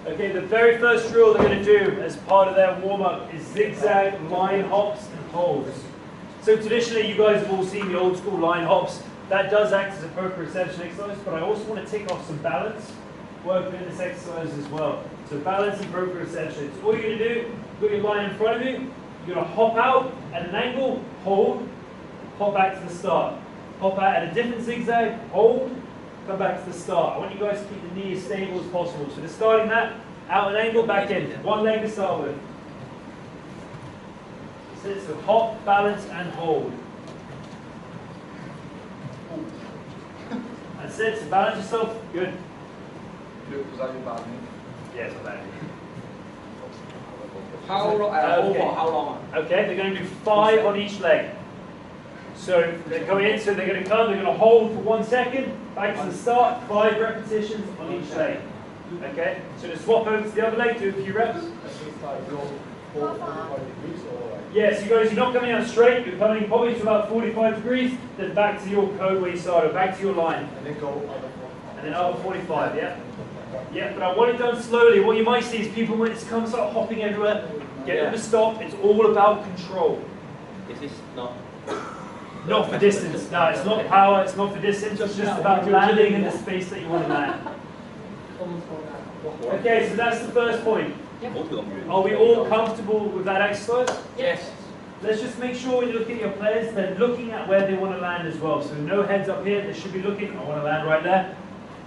Okay, the very first drill they're going to do as part of their warm-up is zigzag line hops and holds. So traditionally, you guys have all seen the old school line hops. That does act as a proprioception exercise, but I also want to tick off some balance work in this exercise as well. So balance and proprioception. So all you're going to do, you've got your line in front of you, you're going to hop out at an angle, hold, hop back to the start. Hop out at a different zigzag, hold, come back to the start. I want you guys to keep the knee as stable as possible. So just starting that, out an angle, back in. One leg to start with. So hop, balance, and hold. That's it. So balance yourself. Good. Was that your bad knee? Yes, yeah, bad knee. How long? Okay, they're going to do 5 on each leg. So they're going in, so they're going to come, they're going to hold for 1 second, back to the start, 5 repetitions on each leg. Okay, so to swap over to the other leg, do a few reps. Yes, you guys, you're not coming out straight, you're coming probably to about 45 degrees, then back to your code where you started, back to your line. And then go and then over 45, yeah? Yeah, but I want it done slowly. What you might see is people, when it comes start hopping everywhere, get them to stop. It's all about control. Is this not? Not for distance. No, it's not power, it's not for distance, it's just about landing in the space that you want to land. Okay, so that's the first point. Are we all comfortable with that exercise? Yes. Let's just make sure when you look at your players, they're looking at where they want to land as well. So no heads up here, they should be looking, I want to land right there.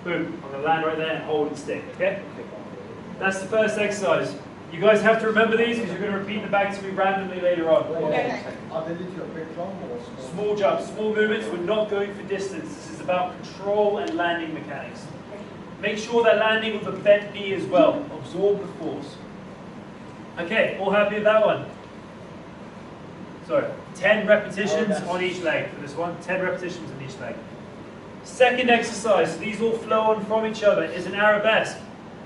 Boom, I'm going to land right there and hold and stick, okay? That's the first exercise. You guys have to remember these because you're going to repeat them back to me randomly later on. Okay. Are they literally a big jump or small jumps, small movements. We're not going for distance. This is about control and landing mechanics. Make sure that landing with a bent knee as well. Absorb the force. Okay, all happy with that one? So, 10 repetitions on each leg for this one. 10 repetitions on each leg. Second exercise, these all flow on from each other, is an arabesque.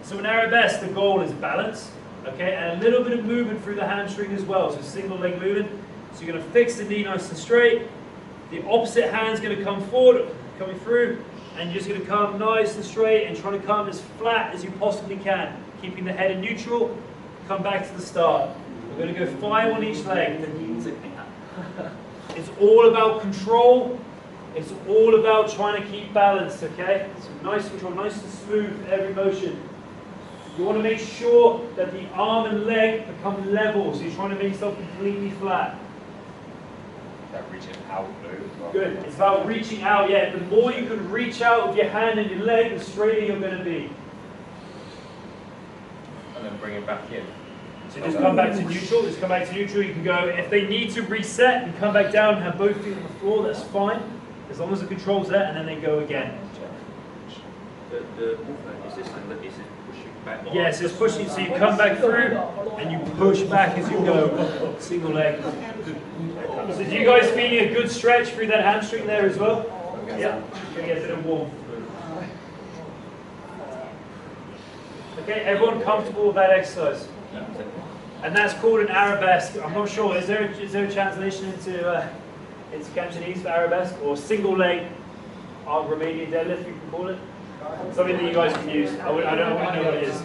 So an arabesque, the goal is balance, okay, and a little bit of movement through the hamstring as well, so single leg movement. So you're going to fix the knee nice and straight. The opposite hand's going to come forward, coming through, and you're just going to come nice and straight and try to come as flat as you possibly can, keeping the head in neutral. Come back to the start. We're going to go 5 on each leg. It's all about control. It's all about trying to keep balance, okay? So nice control, nice and smooth every motion. You want to make sure that the arm and leg become level, so you're trying to make yourself completely flat. That reaching out move. Good. It's about reaching out, yeah. The more you can reach out with your hand and your leg, the straighter you're going to be. And then bring it back in. So just come back to neutral, just come back to neutral. You can go, if they need to reset and come back down and have both feet on the floor, that's fine. As long as the control's there, and then they go again. The movement, is this pushing back? Yes, it's pushing, so you come back through, and you push back as you go. Single leg. So do you guys feeling a good stretch through that hamstring there as well? Yeah, gonna get a bit of warm. Okay, everyone comfortable with that exercise? And that's called an arabesque. I'm not sure, is there a translation into Cantonese for arabesque, or single leg Romanian deadlift, you can call it? Something that you guys can use. I don't know what it is.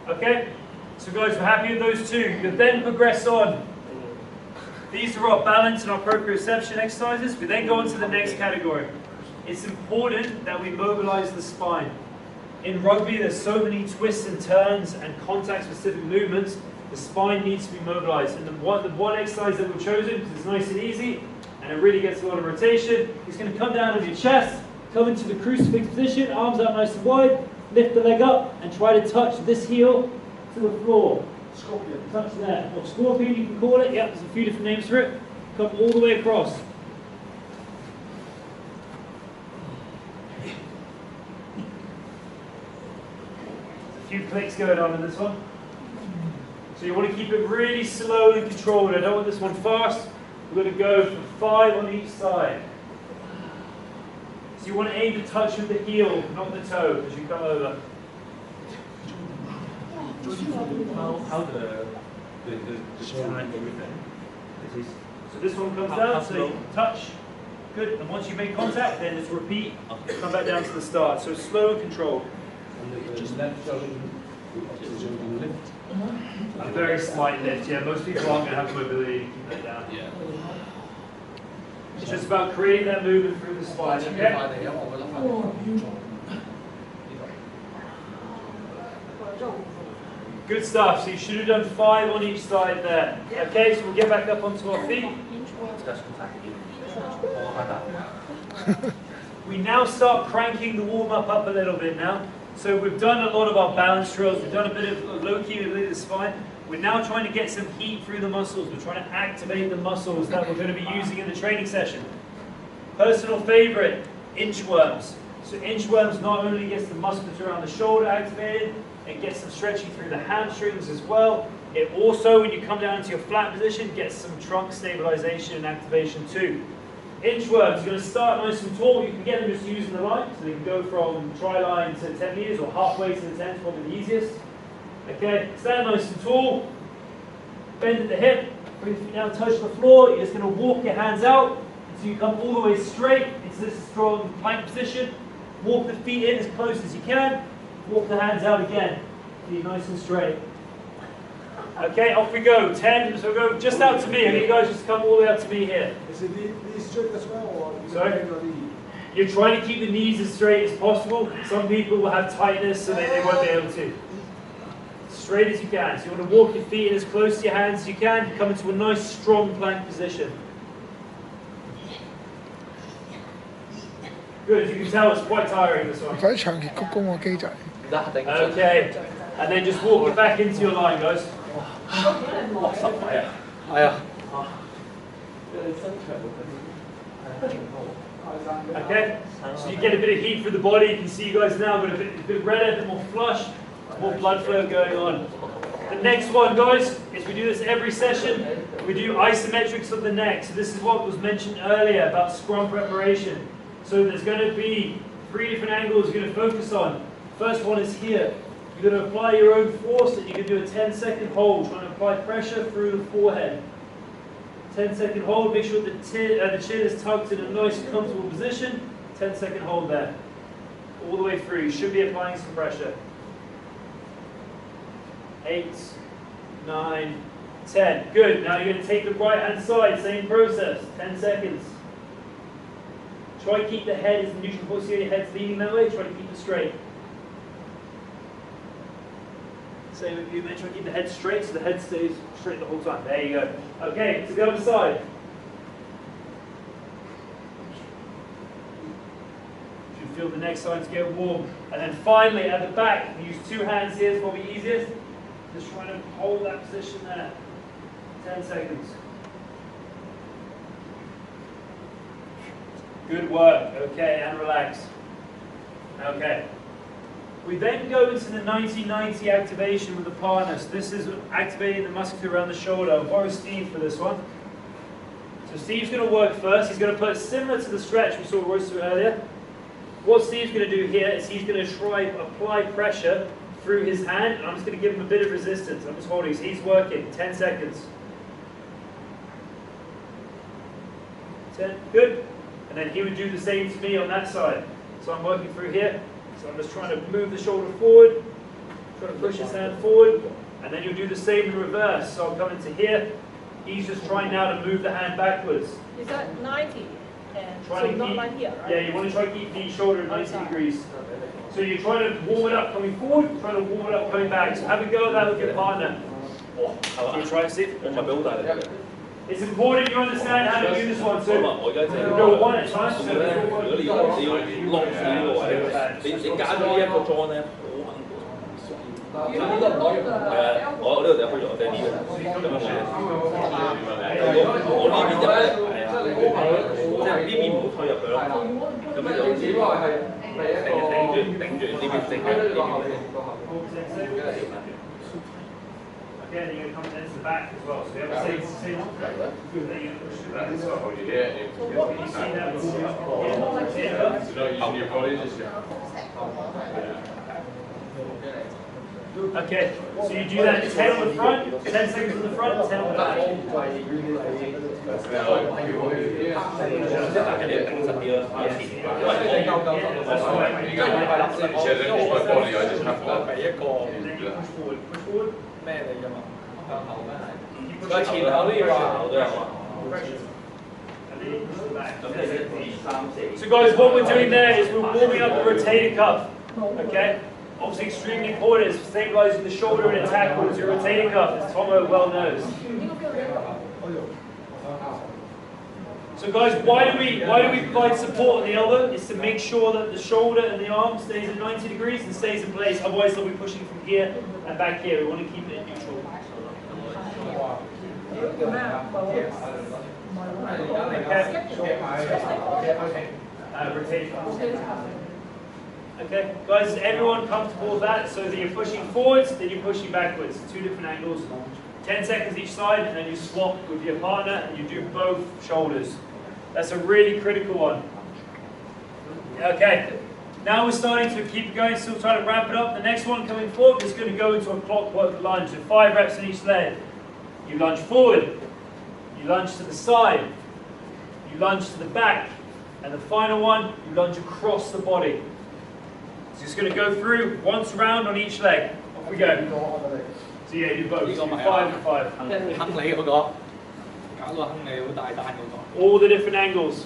Okay, so guys, we're happy with those two. You then progress on. These are our balance and our proprioception exercises. We then go on to the next category. It's important that we mobilize the spine. In rugby, there's so many twists and turns and contact-specific movements. The spine needs to be mobilized. And the one exercise that we've chosen, because it's nice and easy, and it really gets a lot of rotation, is going to come down on your chest, come into the crucifix position, arms out nice and wide, lift the leg up, and try to touch this heel to the floor. Scorpion. Touch that. Or scorpion, you can call it. Yep, there's a few different names for it. Come all the way across. There's a few clicks going on in this one. So you want to keep it really slow and controlled. I don't want this one fast. We're going to go for 5 on each side. So you want to aim to touch with the heel, not the toe, as you come over. How the time everything? So this one comes down, so you touch. Good. And once you make contact, then just repeat. Come back down to the start. So slow and controlled. And the left shoulder lift. A very slight lift, yeah. Most people aren't going to have the mobility to keep that down. Yeah. It's just about creating that movement through the spine, okay? Good stuff. So you should have done 5 on each side there. Okay, so we'll get back up onto our feet. We now start cranking the warm-up up a little bit now. So we've done a lot of our balance drills. We've done a bit of low-key mobility of the spine. We're now trying to get some heat through the muscles. We're trying to activate the muscles that we're going to be using in the training session. Personal favorite, inchworms. So inchworms not only gets the musculature around the shoulder activated, it gets some stretching through the hamstrings as well. It also, when you come down into your flat position, gets some trunk stabilization and activation too. Inchworms, you're going to start nice and tall. You can get them just using the line, so they can go from tri-line to 10 meters or halfway to the 10 is probably the easiest. Okay, stand nice and tall, bend at the hip, bring the feet down, touch the floor. You're just going to walk your hands out until you come all the way straight into this strong plank position. Walk the feet in as close as you can. Walk the hands out again. Be nice and straight. Okay, off we go. 10. So go just out to me. Okay, you guys just come all the way up to me here. Is it these straight as well, or sorry? You're trying to keep the knees as straight as possible. Some people will have tightness, so they won't be able to. Straight as you can. So you want to walk your feet in as close to your hands as you can. Come into a nice, strong plank position. Good. As you can tell, it's quite tiring, this one. Okay. And then just walk it back into your line, guys. Okay, so you get a bit of heat for the body. You can see you guys now got a bit redder, a bit more flush, more blood flow going on. The next one, guys, is we do this every session. We do isometrics of the neck. So this is what was mentioned earlier about scrum preparation. So there's going to be 3 different angles you're going to focus on. First one is here. You're going to apply your own force, and you can do a 10-second hold, trying to apply pressure through the forehead. 10-second hold, make sure the chin is tucked in a nice, comfortable position. 10-second hold there. All the way through. You should be applying some pressure. 8, 9, 10. Good. Now you're going to take the right-hand side, same process. 10 seconds. Try to keep the head as the neutral force here. Your head's leaning that way. Try to keep it straight. Same with you, man. Try to keep the head straight so the head stays straight the whole time. There you go. Okay, to the other side. You should feel the neck sides get warm. And then finally, at the back, use 2 hands here. It's probably easiest. Just trying to hold that position there. 10 seconds. Good work. Okay, and relax. Okay. We then go into the 90-90 activation with the partners. This is activating the musculature around the shoulder. I'll borrow Steve for this one. So Steve's going to work first. He's going to put similar to the stretch we saw Royce do earlier. What Steve's going to do here is he's going to try to apply pressure through his hand, and I'm just going to give him a bit of resistance. I'm just holding. So he's working. 10 seconds. 10. Good. And then he would do the same to me on that side. So I'm working through here. So I'm just trying to move the shoulder forward, trying to push his hand forward, and then you'll do the same in reverse. So I'll come into here. He's just trying now to move the hand backwards. Is that 90? And Try so to not keep, like here, right? Yeah, you want to try to keep the shoulder at 90 degrees. So you're trying to warm it up coming forward, trying to warm it up coming back. So have a go at that with your partner. Can you try it, Steve? It's important you understand how to do this one. So you go one at a time. So again, you're going to come into the back as well. So you have the same good that you're going to push it back as well. You see that before? Not using your body, just Okay, so you do that 10 on the front, 10 seconds on the front, 10 on the back. That's So guys, what we're doing there is we're warming up the rotator cuff. Okay? Obviously extremely important. It's stabilizing the shoulder in a tackle. It's your rotator cuff, as Tomo well knows. So guys, why do we provide support on the elbow? It's to make sure that the shoulder and the arm stays at 90 degrees and stays in place. Otherwise they'll be pushing from here and back here. We want to keep it neutral. Okay, guys, is everyone comfortable with that? So that you're pushing forwards, then you're pushing backwards. Two different angles. 10 seconds each side, and then you swap with your partner, and you do both shoulders. That's a really critical one. Okay, now we're starting to keep going, still trying to ramp it up. The next one coming forward is going to go into a clockwork lunge, so 5 reps in each leg. You lunge forward, you lunge to the side, you lunge to the back, and the final one, you lunge across the body. So it's going to go through once round on each leg. Off we go. So yeah, you do both. So 5 and 5. All the different angles.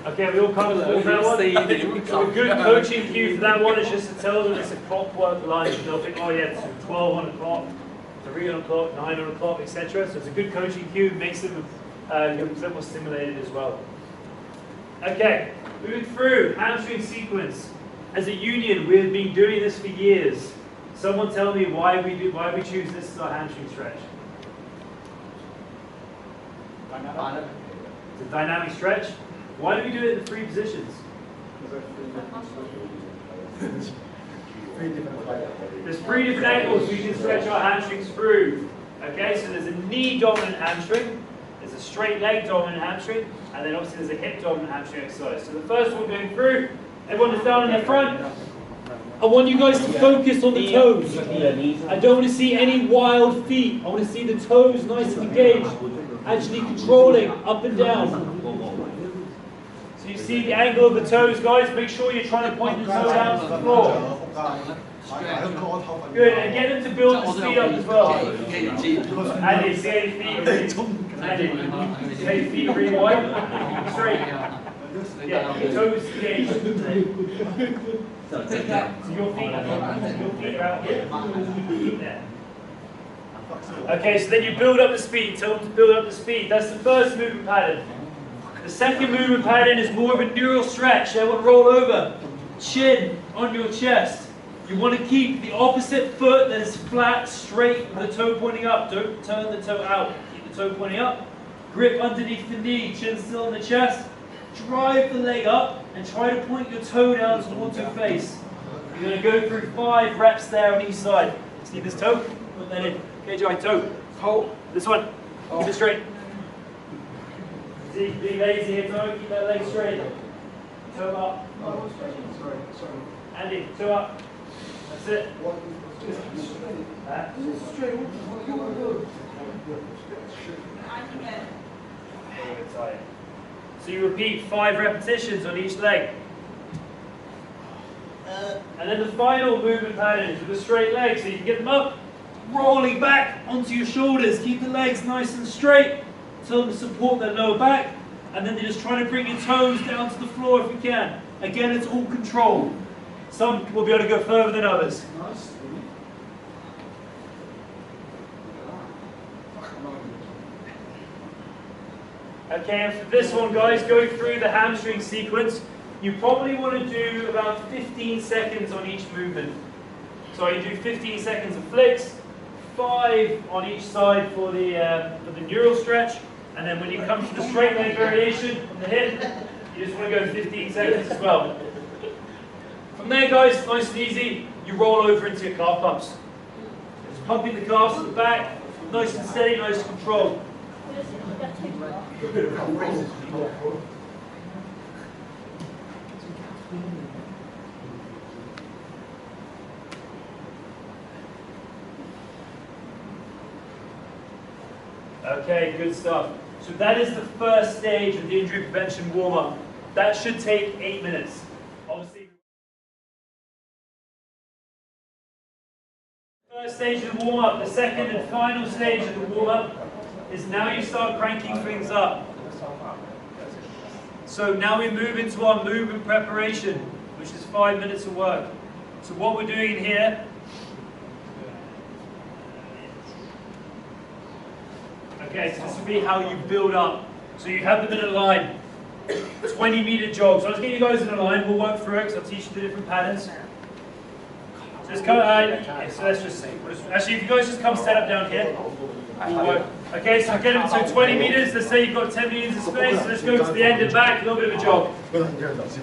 Okay, we all covered that one. So a good coaching cue for that one is just to tell them it's a clockwork lunge. They'll think, oh yeah, it's 12 on the clock, 3 on the clock, 9 on the clock, etc. So it's a good coaching cue, makes them a bit more stimulated as well. Okay, moving through, hamstring sequence. As a union, we've been doing this for years. Someone tell me why we choose this as our hamstring stretch. It's a dynamic stretch. Why do we do it in 3 positions? There's 3 different angles we can stretch our hamstrings through. Okay, so there's a knee dominant hamstring, there's a straight leg dominant hamstring, and then obviously there's a hip dominant hamstring exercise. So the first one going through, everyone is down in the front. I want you guys to focus on the toes. I don't want to see any wild feet. I want to see the toes nice and engaged, actually controlling up and down. So you see the angle of the toes, guys. Make sure you're trying to point the toe down to the floor. Good, and get them to build the speed up as well. Andy, see any feet? Andy, see any feet really wide? Straight. Yeah, your toes engaged. So your feet are out here. There. Okay, so then you build up the speed. Tell them to build up the speed. That's the first movement pattern. The second movement pattern is more of a neural stretch. Everyone roll over. Chin on your chest. You want to keep the opposite foot that is flat, straight, with the toe pointing up. Don't turn the toe out. Keep the toe pointing up. Grip underneath the knee, chin still on the chest. Drive the leg up and try to point your toe down towards your face. You're going to go through 5 reps there on each side. See this toe? Put that in. Okay, Joey, toe. Hold. This one. Keep it straight. See, be lazy here, toe. Keep that leg straight. Toe up. Sorry. Andy, toe up. That's it. So you repeat 5 repetitions on each leg. And then the final movement pattern is with a straight leg. So you can get them up, rolling back onto your shoulders. Keep the legs nice and straight. Tell them to support their lower back. And then you're just trying to bring your toes down to the floor if you can. Again, it's all controlled. Some will be able to go further than others. Okay, and for this one, guys, going through the hamstring sequence, you probably want to do about 15 seconds on each movement. So you do 15 seconds of flicks, 5 on each side for the neural stretch, and then when you come to the straight leg variation on the hip, you just want to go 15 seconds as well. From there, guys, nice and easy, you roll over into your calf pumps. Just pumping the calves at the back, nice and steady, nice and controlled. Okay, good stuff. So that is the first stage of the injury prevention warm-up. That should take 8 minutes. Obviously, first stage of the warm-up, the second and final stage of the warm-up is now you start cranking things up. So now we move into our movement preparation, which is 5 minutes of work. So what we're doing in here, okay, so this will be how you build up. So you have them in a line, 20-meter jog. So let's get you guys in a line, we'll work through it, because I'll teach you the different patterns. So just come, so let's just, actually if you guys just come stand up down here, we'll work. Okay, so get them to 20 meters, let's say you've got 10 meters of space, so let's go to the end and back, a little bit of a jog.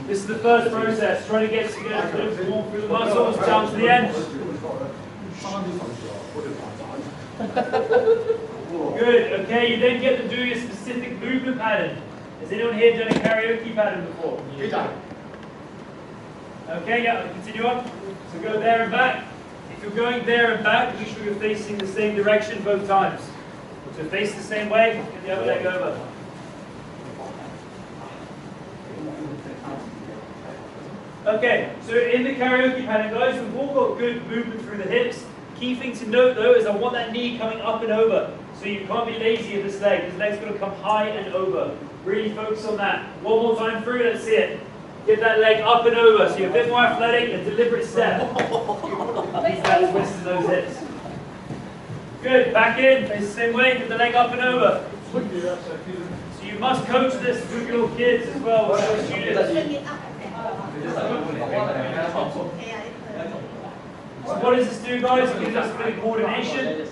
This is the first process, trying to get warm through the muscles, down to the end. Good, okay, you then get to do your specific movement pattern. Has anyone here done a karaoke pattern before? Okay, yeah, continue on. So go there and back. If you're going there and back, make sure you're facing the same direction both times. So face the same way, get the other leg over. Okay, so in the karaoke pattern, guys, we've all got good movement through the hips. Key thing to note though is I want that knee coming up and over. So you can't be lazy with this leg. This leg's going to come high and over. Really focus on that. One more time through, let's see it. Get that leg up and over. So you're a bit more athletic, a deliberate step. Keep that twist in those hips. Good, back in, face the same way, get the leg up and over. So you must coach this with your kids as well, with your students. So what does this do, guys? It gives us a bit of coordination. It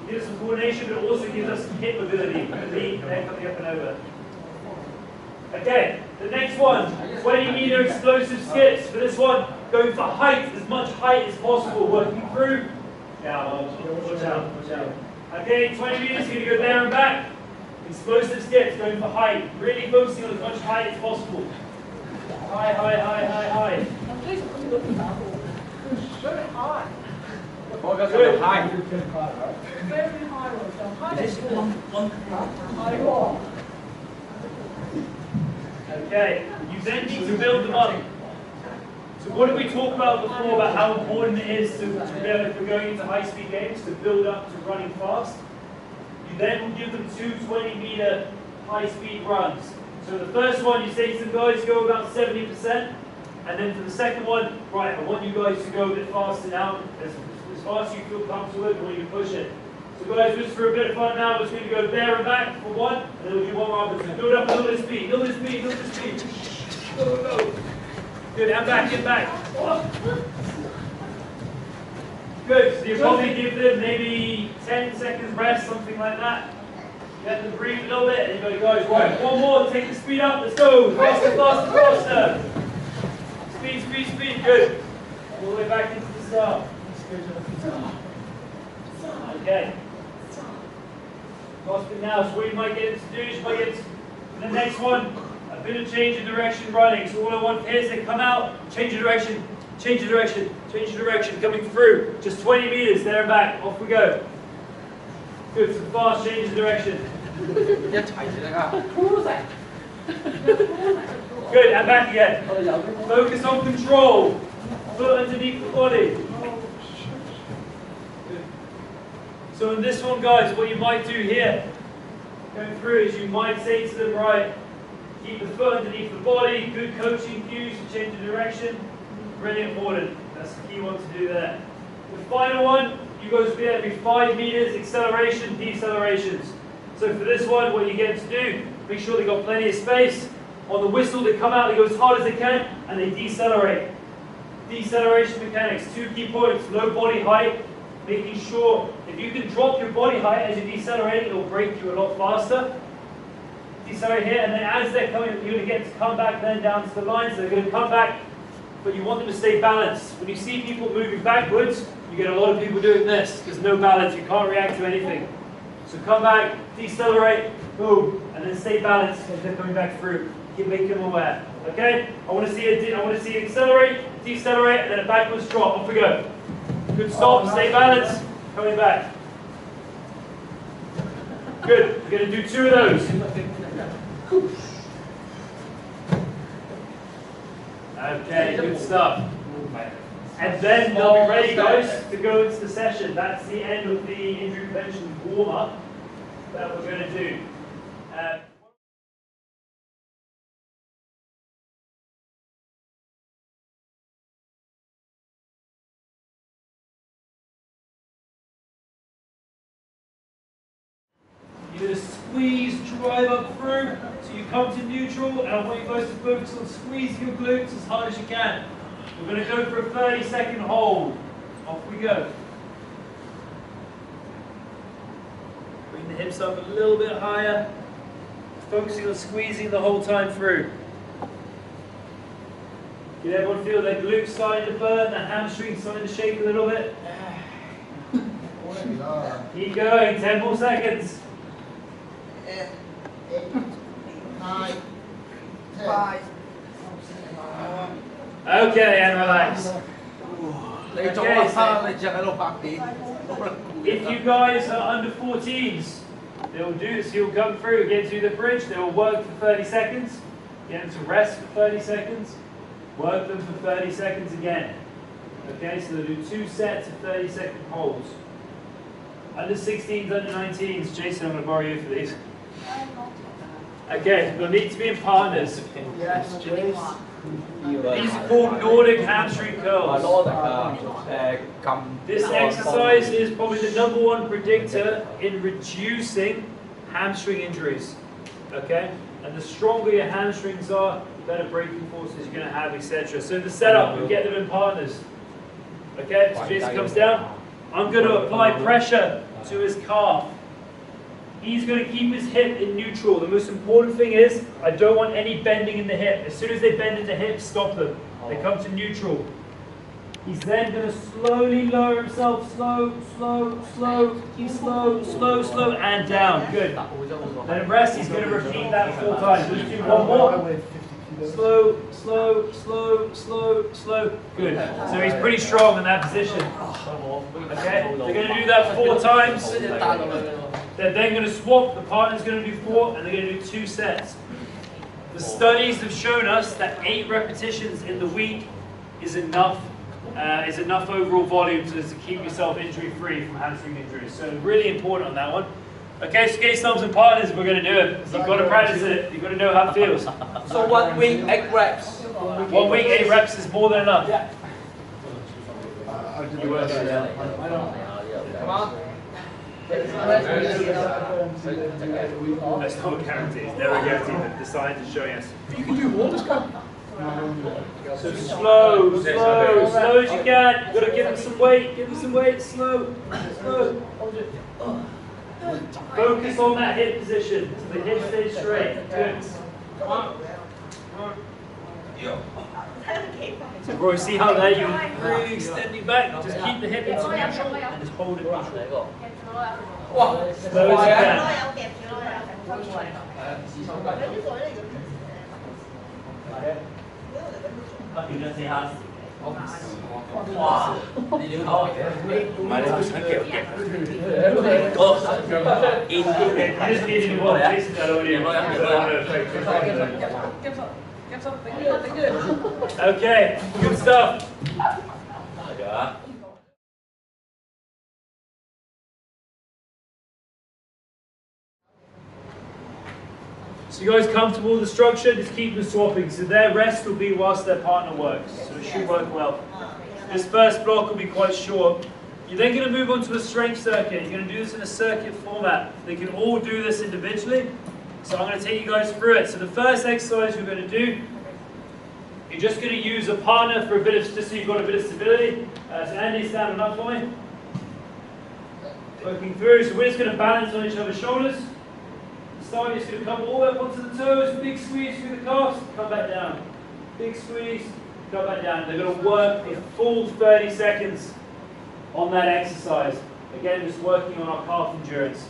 gives us some coordination, but it also gives us some hip mobility. The knee, leg coming up and over. Okay, the next one, 20-meter explosive skips. For this one, going for height, as much height as possible, working through. Yeah, watch out, watch out. Okay, 20 meters, you're going to go there and back. Explosive skips, going for height. Really focusing on as much height as possible. High, high, high, high, high. Very high. Good. High. Very high. Okay, you then need to build them up. So what did we talk about before about how important it is to build, if we're going into high-speed games, to build up to running fast? You then will give them 2 20-meter high-speed runs. So the first one, you say to the guys, go about 70%. And then for the second one, right, I want you guys to go a bit faster now. As fast as you feel comfortable with, when you push it. So guys, just for a bit of fun now, we're just going to go there and back for one, and then we'll do one more. So build up a little bit of speed, little bit of speed, little bit of speed. Go, go. Good, and back, get back. Good, so you probably give them maybe 10 seconds rest, something like that. Let them breathe a little bit, and you go, guys, right, one more, take the speed up, let's go. Faster, faster, faster. Speed, speed, speed, good. All the way back into the start. Okay. Last bit now, so what you might get to do is you might get to the next one, a bit of change of direction running. So all I want here is to come out, change of direction, change of direction, change of direction, coming through. Just 20 meters, there and back, off we go. Good, some fast change of direction. Good, and back again. Focus on control. Foot underneath the body. So in this one, guys, what you might do here, going through, is you might say to them, right, keep the foot underneath the body, good coaching cues to change the direction. Really important. That's the key one to do there. The final one, you guys will be able to be 5 meters, acceleration, decelerations. So for this one, what you get to do, make sure they've got plenty of space. On the whistle, they come out, they go as hard as they can, and they decelerate. Deceleration mechanics, 2 key points, low body height, making sure if you can drop your body height as you decelerate, it'll break you a lot faster. Decelerate here, and then as they're coming, you're going to get to come back then down to the line, so they're going to come back but you want them to stay balanced. When you see people moving backwards, you get a lot of people doing this. There's no balance, you can't react to anything. So come back, decelerate, boom, and then stay balanced as they're coming back through. Keep making them aware. Okay? I want to see it accelerate, decelerate, and then a backwards drop. Off we go. Good stop, stay balanced, coming back. Good. We're going to do 2 of those. Okay, good stuff. And then they'll be ready, guys, to go into the session. That's the end of the injury prevention warm-up that we're going to do. You're going to squeeze, drive up through, so you come to neutral, and I want you guys to focus on squeezing your glutes as hard as you can. We're going to go for a 30-second hold. Off we go. Bring the hips up a little bit higher, focusing on squeezing the whole time through. Did everyone feel their glutes starting to burn, their hamstrings starting to shake a little bit? Keep going, 10 more seconds. 8, 9, 10. Okay, and relax. If you guys are under 14s, they will do this. You'll come through, get to the bridge, they will work for 30 seconds, get them to rest for 30 seconds, work them for 30 seconds again. Okay, so they'll do 2 sets of 30-second holds. Under 16s, under 19s, Jason, I'm going to borrow you for these. Okay, they'll need to be in partners. Yes, Jace. These are called Nordic hamstring curls. This exercise is probably the #1 predictor in reducing hamstring injuries. Okay? And the stronger your hamstrings are, the better braking forces you're going to have, etc. So the setup, we get them in partners. Okay? So Jason comes down. I'm going to apply pressure to his calf. He's going to keep his hip in neutral. The most important thing is, I don't want any bending in the hip. As soon as they bend in the hip, stop them. They come to neutral. He's then going to slowly lower himself. Slow, slow, slow, slow, slow, slow, and down. Good. Let him rest. He's going to repeat that 4 times. Let's do 1 more. Slow, slow, slow, slow, slow. Good. So he's pretty strong in that position. Okay? They're going to do that 4 times. They're then going to swap. The partner's going to do 4, and they're going to do 2 sets. The studies have shown us that 8 repetitions in the week is enough overall volume to keep yourself injury-free from hamstring injuries. So really important on that one. Okay, so get yourselves in partners. We're going to do it. You've got to practice it. You've got to know how it feels. So 1 week, 8 reps. 1 week, 8 reps is more than enough. Yeah. Come on. That's not a guarantee. It's never a guarantee. The science is showing us. You can do more, just go. So slow, slow, slow as you can. You've got to give them some weight. Give them some weight. Slow, slow. Focus on that hip position. So the hip stays straight. Good. Come on. So Roy, see how there you really extending back. Just keep the hip into neutral and just hold it neutral. Slow as you can. Just need to walk. Jason, that okay, good stuff. So you guys comfortable with the structure? Just keep them swapping. So their rest will be whilst their partner works. So it should work well. This first block will be quite short. You're then going to move on to a strength circuit. You're going to do this in a circuit format. They can all do this individually. So I'm going to take you guys through it. So the first exercise you're going to do, you're just going to use a partner for a bit of, just so you've got a bit of stability. So Andy, stand up for me. Working through. So we're just going to balance on each other's shoulders. Start, just going to come all the way up onto the toes. Big squeeze through the calves. Come back down. Big squeeze. cut that down. They're going to work a full 30 seconds on that exercise. Again, just working on our calf endurance.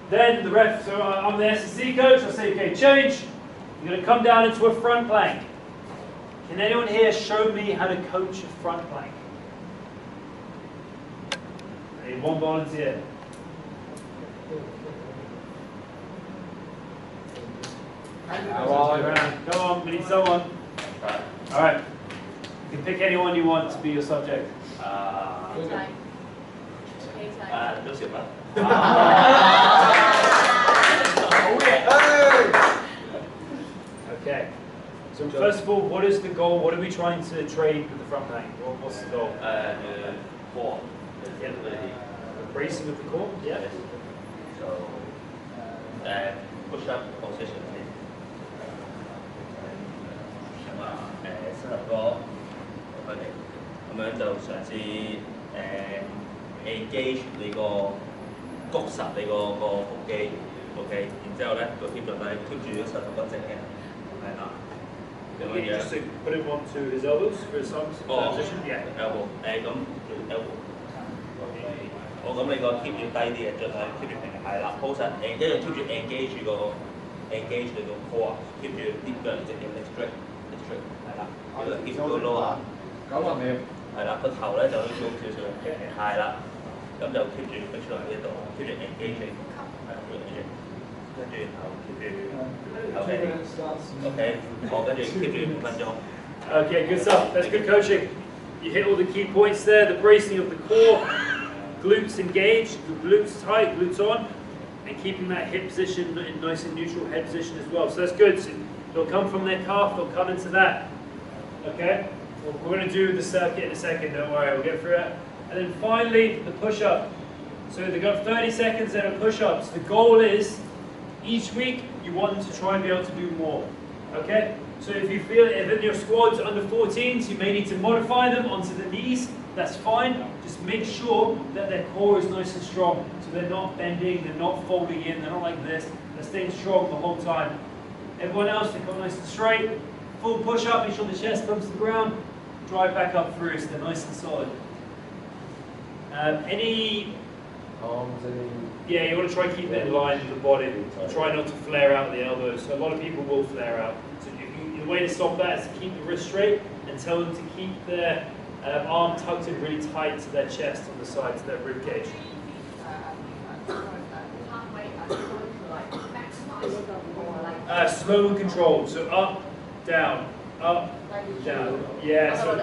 Then the ref, so I'm the S&C coach, I say, okay, change. You're going to come down into a front plank. Can anyone here show me how to coach a front plank? I need one volunteer. Come on, we need someone. All right. You can pick anyone you want to be your subject. Nước xịt á. Okay. So first of all, what is the goal? What are we trying to trade with the front plank? What's the goal? The core, the stability. The bracing of the core? Yeah. So, push up position. 伸入個佢哋，咁樣就嘗試engage 你個谷實你個腹肌 ，OK， 然之後咧個 keep 住低 keep 住實個骨正嘅，係啦，咁樣樣。Just to put him onto his elbows for his arms position? Yeah. elbow， 咁 elbow。我咁你個 keep 住低啲嘅，盡量 keep 住平，係啦 ，pose 一樣 keep 住 engage 住個 engage 你個 core，keep 住啲腳直嘅 strict，係啦，keep 住個 lower。係啦，個頭咧就高少少，係啦，咁就 keep 住 make sure 喺呢度 ，keep 住 engaging， 係 engaging， 跟住然後 keep 住 OK， 我跟住 keep 住5分鐘。Okay, good stuff. That's good coaching. You hit all the key points there. The bracing of the core, glutes engaged, the glutes tight, glutes on, and keeping that hip position in nice and neutral head position as well. So that's good. So they'll come from their calf. They'll come into that. Okay. Well, we're going to do the circuit in a second. Don't worry. We'll get through it. And then finally, the push-up. So they've got 30 seconds then of push-ups. The goal is each week you want them to try and be able to do more. Okay. So if you feel if in your squads under 14s, you may need to modify them onto the knees. That's fine. Just make sure that their core is nice and strong. So they're not bending, they're not folding in, they're not like this. They're staying strong the whole time. Everyone else, they come nice and straight. Full push up, make sure the chest comes to the ground. Drive back up through so they're nice and solid. Any Arms, yeah, you want to try and keep it in line with the body. Try not to flare out the elbows. So a lot of people will flare out. So the way to stop that is to keep the wrist straight and tell them to keep their arm tucked in really tight to their chest on the sides of their rib cage. Slow and controlled. So up, down, down. Yeah. So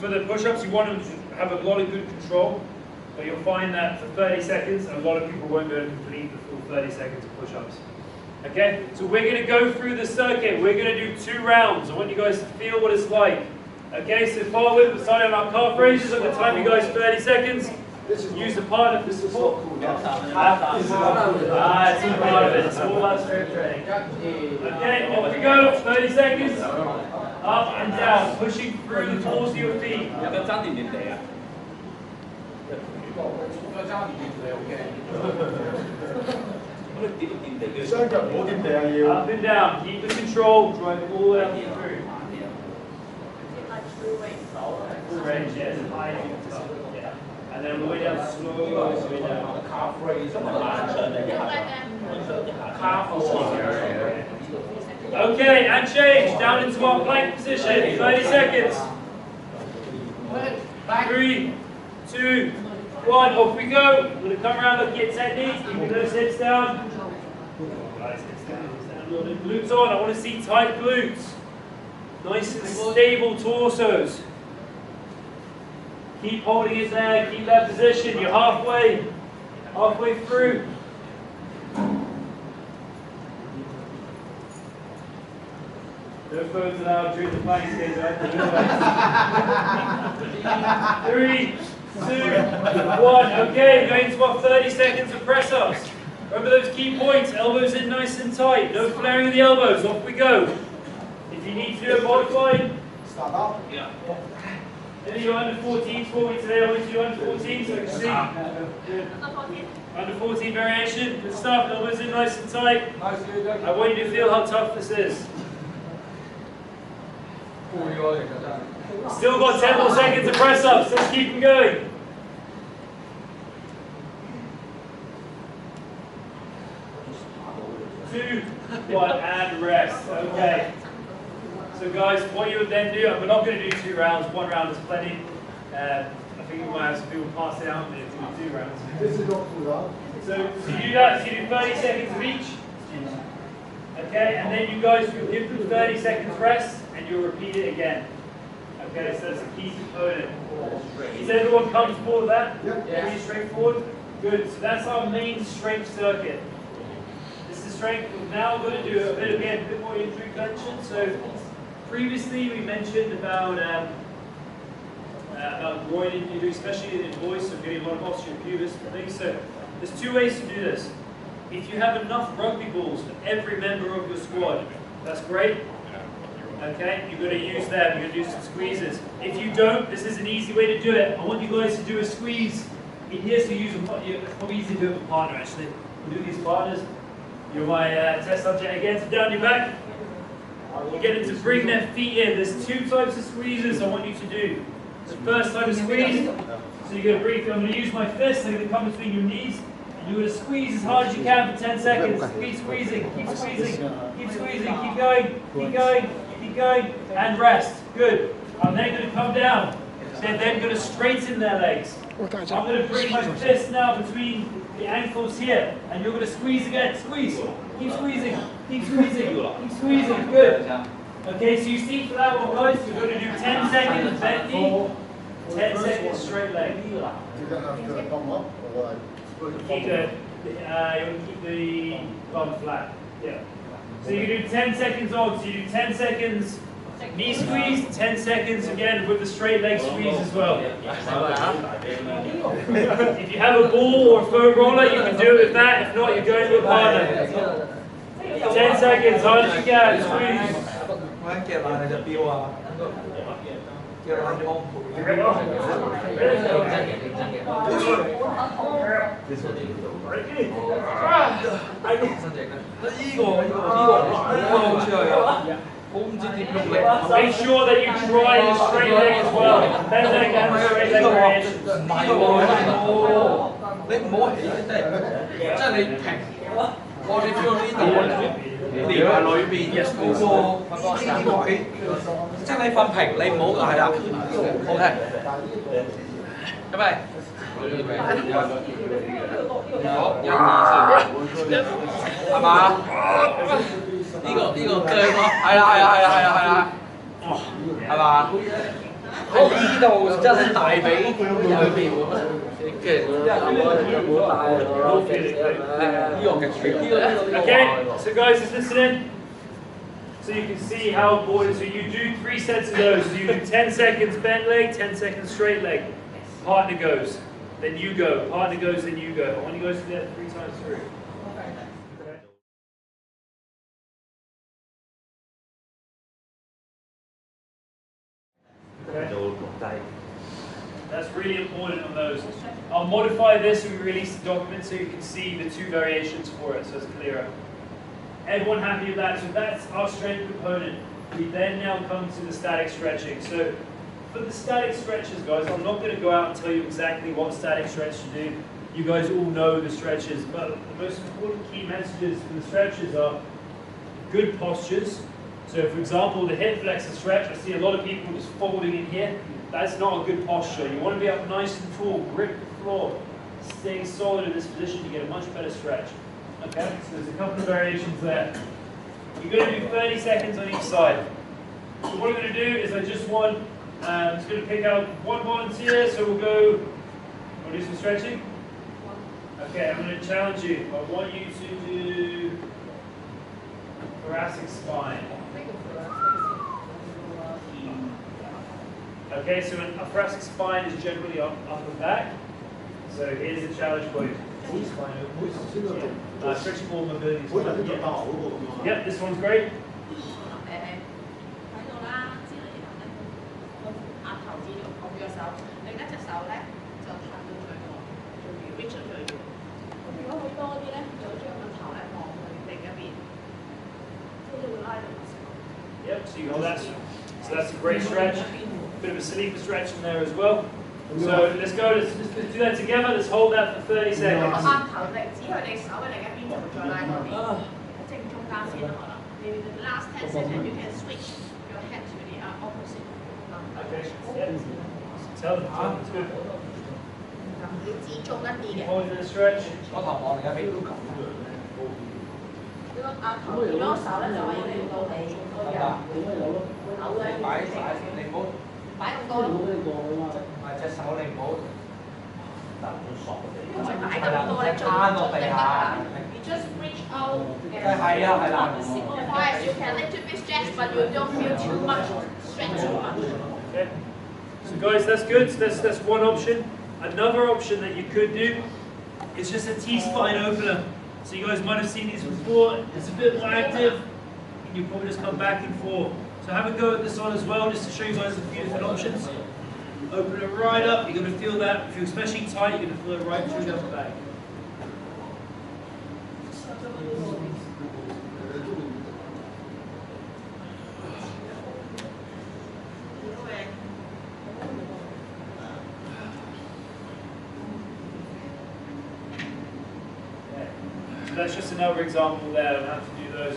for the push-ups, you want them to have a lot of good control. But you'll find that for 30 seconds, a lot of people won't be able to complete the full 30 seconds of push-ups. Okay, so we're going to go through the circuit. We're going to do 2 rounds. I want you guys to feel what it's like. Okay, so follow with the side on our calf raises. I'm going to time you guys 30 seconds. Use the part of the support. It's a part of it. It's all about strength training. Okay, off we go. 30 seconds. Up and down, pushing through the balls of your feet. Up and down, keep the control, drive it all the way up and through. Full range, yes, high and top. Yeah. And then all the way down slowly, all the way down. Calf raise. Okay, and change, down into our plank position, 30 seconds. 3, 2, 1, off we go. We're going to come around looking at technique, keeping those hips down. Guys, hips down, glutes on. I want to see tight glutes. Nice and stable torsos. Keep holding it there, keep that position. You're halfway through. No phones allowed during the plank stage, right? 3, 2, 1. Okay, going into our 30 seconds of press-ups. Remember those key points, elbows in nice and tight. No flaring of the elbows, off we go. If you need to do a modified, Start up. Yeah. any of your under 14s for me today, I want you to do under 14 so I can see. Good. Under 14 variation, good stuff, elbows in nice and tight. I want you to feel how tough this is. Still got 10 more seconds of press ups. Let's keep them going. 2, 1, and rest. Okay. So guys, what you would then do, we're not going to do 2 rounds. 1 round is plenty. I think we might have some people pass it out if we do 2 rounds. This is not too long. So you do that, so you do 30 seconds of each. Okay, and then you guys will give them 30 seconds rest and you'll repeat it again. Okay, so that's a key component. Is everyone comfortable with that? Yeah. Pretty straightforward? Good, so that's our main strength circuit. This is strength. We're now going to do a bit more introduction. So previously we mentioned about groin injury, especially in boys, so getting a lot of osteopubis and things. So there's 2 ways to do this. If you have enough rugby balls for every member of your squad, that's great. Okay, you've got to use them, you're going to do some squeezes. If you don't, this is an easy way to do it. I want you guys to do a squeeze in here, so use it's probably easy to do it with a partner actually. We'll do these partners. You're my test subject again, so down your back. You get them to bring their feet in. There's 2 types of squeezes I want you to do. The first type of squeeze, so you're going to bring, I'm going to use my fist, I'm going to come between your knees. You're going to squeeze as hard as you can for 10 seconds. Keep squeezing, keep squeezing, keep squeezing, keep going, keep going, keep going, and rest. Good. I'm then going to come down. They're then going to straighten their legs. I'm going to bring my fist now between the ankles here, and you're going to squeeze again. Squeeze. Keep squeezing, keep squeezing, keep squeezing. Good. Okay, so you see for that one, guys, you're going to do 10 seconds bent knee, 10 seconds straight leg. You don't have to come up or what? Keep the bum flat. Yeah. So you do 10 seconds on. So you do 10 seconds knee squeeze, 10 seconds again with the straight leg squeeze as well. If you have a ball or a foam roller, you can do it with that. If not, you're going with a partner. 10 seconds, hard as you can, squeeze. Make sure that you try the straight leg as well. Bend leg and straight leg variation. 你唔好起即係你平，我哋 feel 呢度連埋裏邊嗰個呢個位，即係你瞓平，你唔好係啦。OK， 咁咪好1、2、3，係嘛？呢個鋸咯，係啦，係嘛？喺呢度真係大髀裏邊。Okay, so guys, just listen in. So you can see how important. So you do 3 sets of those. So you do 10 seconds bent leg, 10 seconds straight leg. Partner goes, then you go. Partner goes, then you go. I want you guys to do that 3 times through. Okay. That's really important on those. I'll modify this and release the document so you can see the 2 variations for it, so it's clearer. Everyone happy with that? So that's our strength component. We then now come to the static stretching. So for the static stretches, guys, I'm not going to go out and tell you exactly what static stretch to do. You guys all know the stretches, but the most important key messages for the stretches are good postures. So for example, the hip flexor stretch, I see a lot of people just folding in here. That's not a good posture. You want to be up nice and tall, grip the floor, staying solid in this position to get a much better stretch. Okay, so there's a couple of variations there. You're going to do 30 seconds on each side. So what I'm going to do is I just want, I'm just going to pick out one volunteer, so we'll do some stretching? Okay, I'm going to challenge you. I want you to do thoracic spine. Okay, so a thoracic spine is generally up and back. So here's a challenge for you. Stretching more mobility. Yep, this one's great. Yep, so you hold that. So that's a great stretch. Bit of a sleeper stretch in there as well. So let's go, let's do that together. Let's hold that for 30 seconds. 按頭力指佢哋手嘅另一邊就會再拉多啲，正中間先啦可能。Maybe the last 10 seconds you can switch your head to the opposite Okay. direction. Tell them, it's good. 要指中一啲嘅。 Hold the stretch. 個頭望另一邊。如果頭如果手咧就可以令到你個人口咧擺晒先，你唔好擺咁多，唔係隻手你唔好因為擺咁多你攤落地下。 You just reach out 係啊係啦。 Yes, you can little bit stretch, but you don't feel too much, stretch too much. Okay. So guys, that's good. So that's one option. Another option that you could do is just a T-spine opener. So you guys might have seen these before. It's a bit more active. And you probably just come back and forth. So have a go at this one as well, just to show you guys a few different options. Open it right up. You're going to feel that. If you're especially tight, you're going to feel it right through the upper back. That's just another example there of how to do those.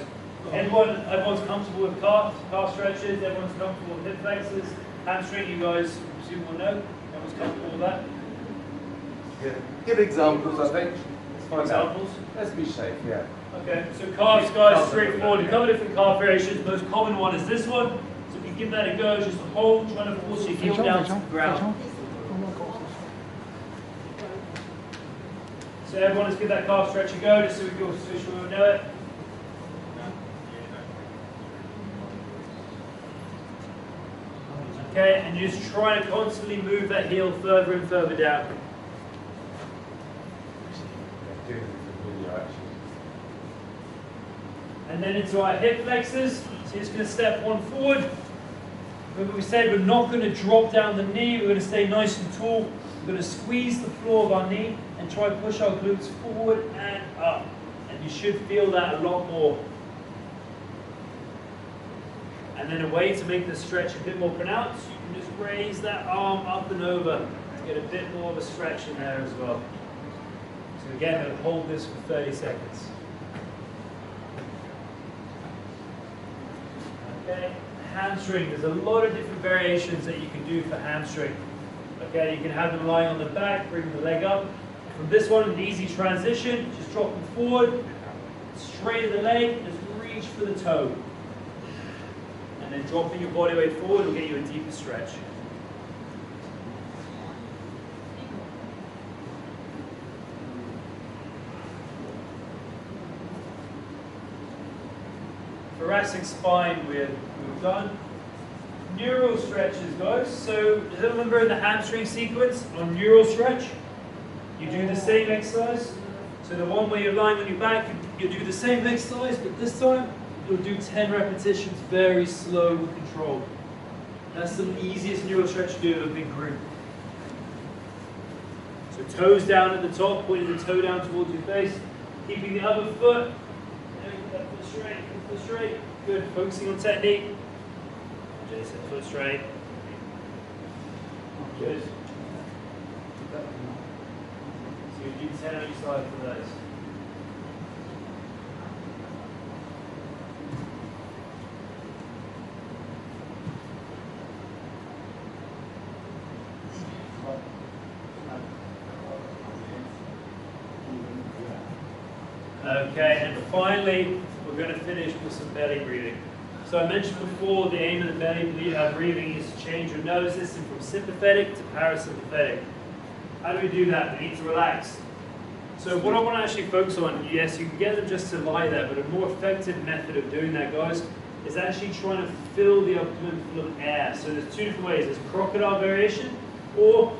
Everyone's comfortable with calf stretches, everyone's comfortable with hip flexors, hamstring, you guys presume will know. Everyone's comfortable with that? Yeah. Give examples, I think. Examples? Let's be safe, yeah. Okay, so calves, guys, straightforward. A couple of different calf variations. The most common one is this one. So if you give that a go, just hold, trying to force your heel down to the ground. So everyone, let's give that calf stretch a go, just so we go so sure we know it. Okay, and you just try to constantly move that heel further and further down. And then into our hip flexors. So you're just going to step one forward. Remember we said we're not going to drop down the knee, we're going to stay nice and tall. We're going to squeeze the floor of our knee and try to push our glutes forward and up. And you should feel that a lot more. And then a way to make the stretch a bit more pronounced, you can just raise that arm up and over to get a bit more of a stretch in there as well. So again, we'll hold this for 30 seconds. Okay, hamstring. There's a lot of different variations that you can do for hamstring. Okay, you can have them lying on the back, bring the leg up. From this one, an easy transition, just drop them forward, straight at the leg, just reach for the toe. And then dropping your body weight forward will get you a deeper stretch. Thoracic spine we've done. Neural stretches, guys. So does everyone remember in the hamstring sequence on neural stretch? You do the same exercise. So the one where you're lying on your back, you do the same exercise, but this time you'll do 10 repetitions, very slow with control. That's the easiest neural stretch to do with a big group. So toes down at the top, pointing the toe down towards your face, keeping the other foot. That foot straight, foot straight. Good. Focusing on technique. Jason, foot straight. Good. So you do 10 on each side for those. Okay, and finally, we're going to finish with some belly breathing. So I mentioned before, the aim of the belly breathing is to change your nervous system from sympathetic to parasympathetic. How do we do that? We need to relax. So what I want to actually focus on, yes, you can get them just to lie there, but a more effective method of doing that, guys, is actually trying to fill the abdomen full of air. So there's two different ways. There's crocodile variation, or what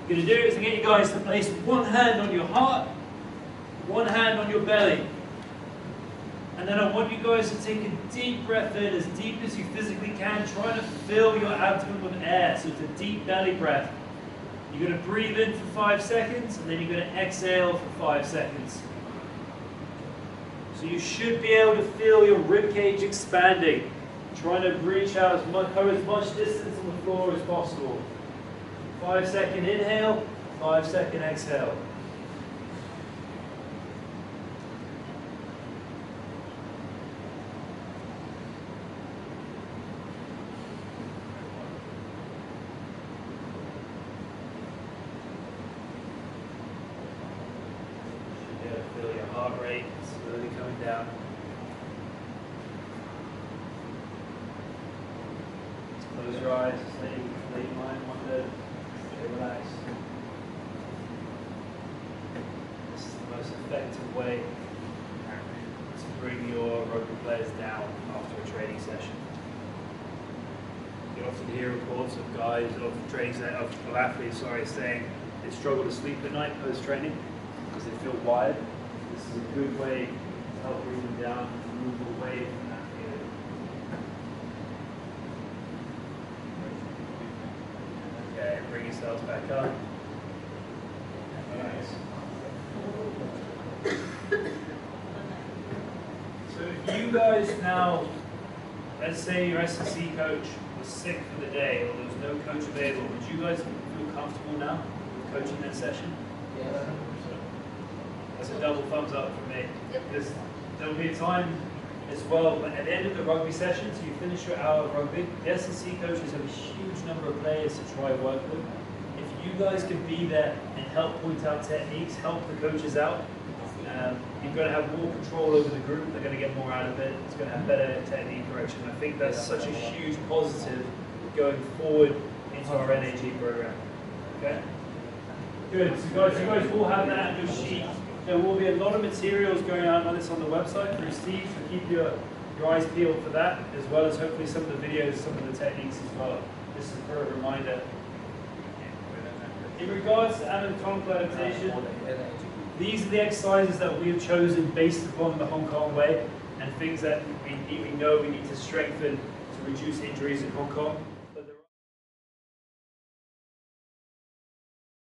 you're going to do is to get you guys to place one hand on your heart, one hand on your belly. And then I want you guys to take a deep breath in, as deep as you physically can, trying to fill your abdomen with air. So it's a deep belly breath. You're going to breathe in for 5 seconds, and then you're going to exhale for 5 seconds. So you should be able to feel your rib cage expanding. Trying to reach out cover as much distance on the floor as possible. 5-second inhale, 5-second exhale. Feel your heart rate slowly coming down. Close your eyes, let your mind wander, stay relaxed. This is the most effective way to bring your rugby players down after a training session. You often hear reports of guys, of athletes, saying they struggle to sleep at night post-training because they feel wired. This is a good way to help bring them down and move away from that feeling. Okay, bring yourselves back up. Nice. So if you guys now, let's say your S&C coach was sick for the day or there was no coach available, would you guys feel comfortable now with coaching that session? Yeah. That's a double thumbs up for me. Because there'll be a time as well, but at the end of the rugby session, so you finish your hour of rugby, the S&C coaches have a huge number of players to try and work with. If you guys can be there and help point out techniques, help the coaches out, you're going to have more control over the group, they're going to get more out of it, it's going to have better technique correction. I think that's such a huge positive going forward into our NAG program. Okay? Good, so guys, you guys all have that on your sheet. There will be a lot of materials going out on this on the website through Steve, so keep your eyes peeled for that, as well as hopefully some of the videos, some of the techniques as well. This is for a reminder. In regards to anatomical adaptation, these are the exercises that we have chosen based upon the Hong Kong way and things that we know we need to strengthen to reduce injuries in Hong Kong.